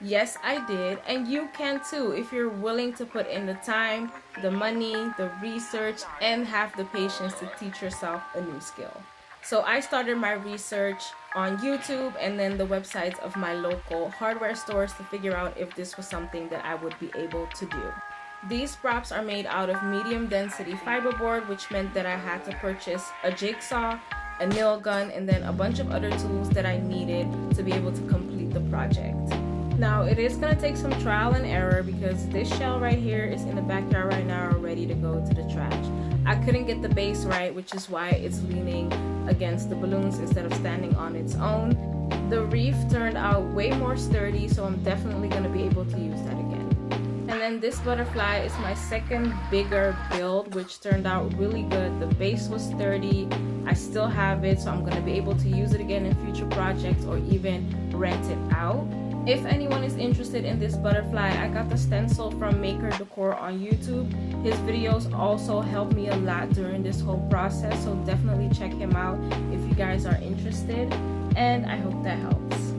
Yes, I did, and you can too if you're willing to put in the time, the money, the research, and have the patience to teach yourself a new skill. So I started my research on YouTube and then the websites of my local hardware stores to figure out if this was something that I would be able to do. These props are made out of medium density fiberboard, which meant that I had to purchase a jigsaw, a nail gun, and then a bunch of other tools that I needed to be able to complete the project. Now it is going to take some trial and error because this shell right here is in the backyard right now ready to go to the trash. I couldn't get the base right, which is why it's leaning against the balloons instead of standing on its own. The reef turned out way more sturdy, so I'm definitely going to be able to use that again. And then this butterfly is my second bigger build, which turned out really good. The base was sturdy. I still have it, so I'm going to be able to use it again in future projects or even rent it out. If anyone is interested in this butterfly, I got the stencil from Maker Decor on YouTube. His videos also helped me a lot during this whole process, so definitely check him out if you guys are interested, and I hope that helps.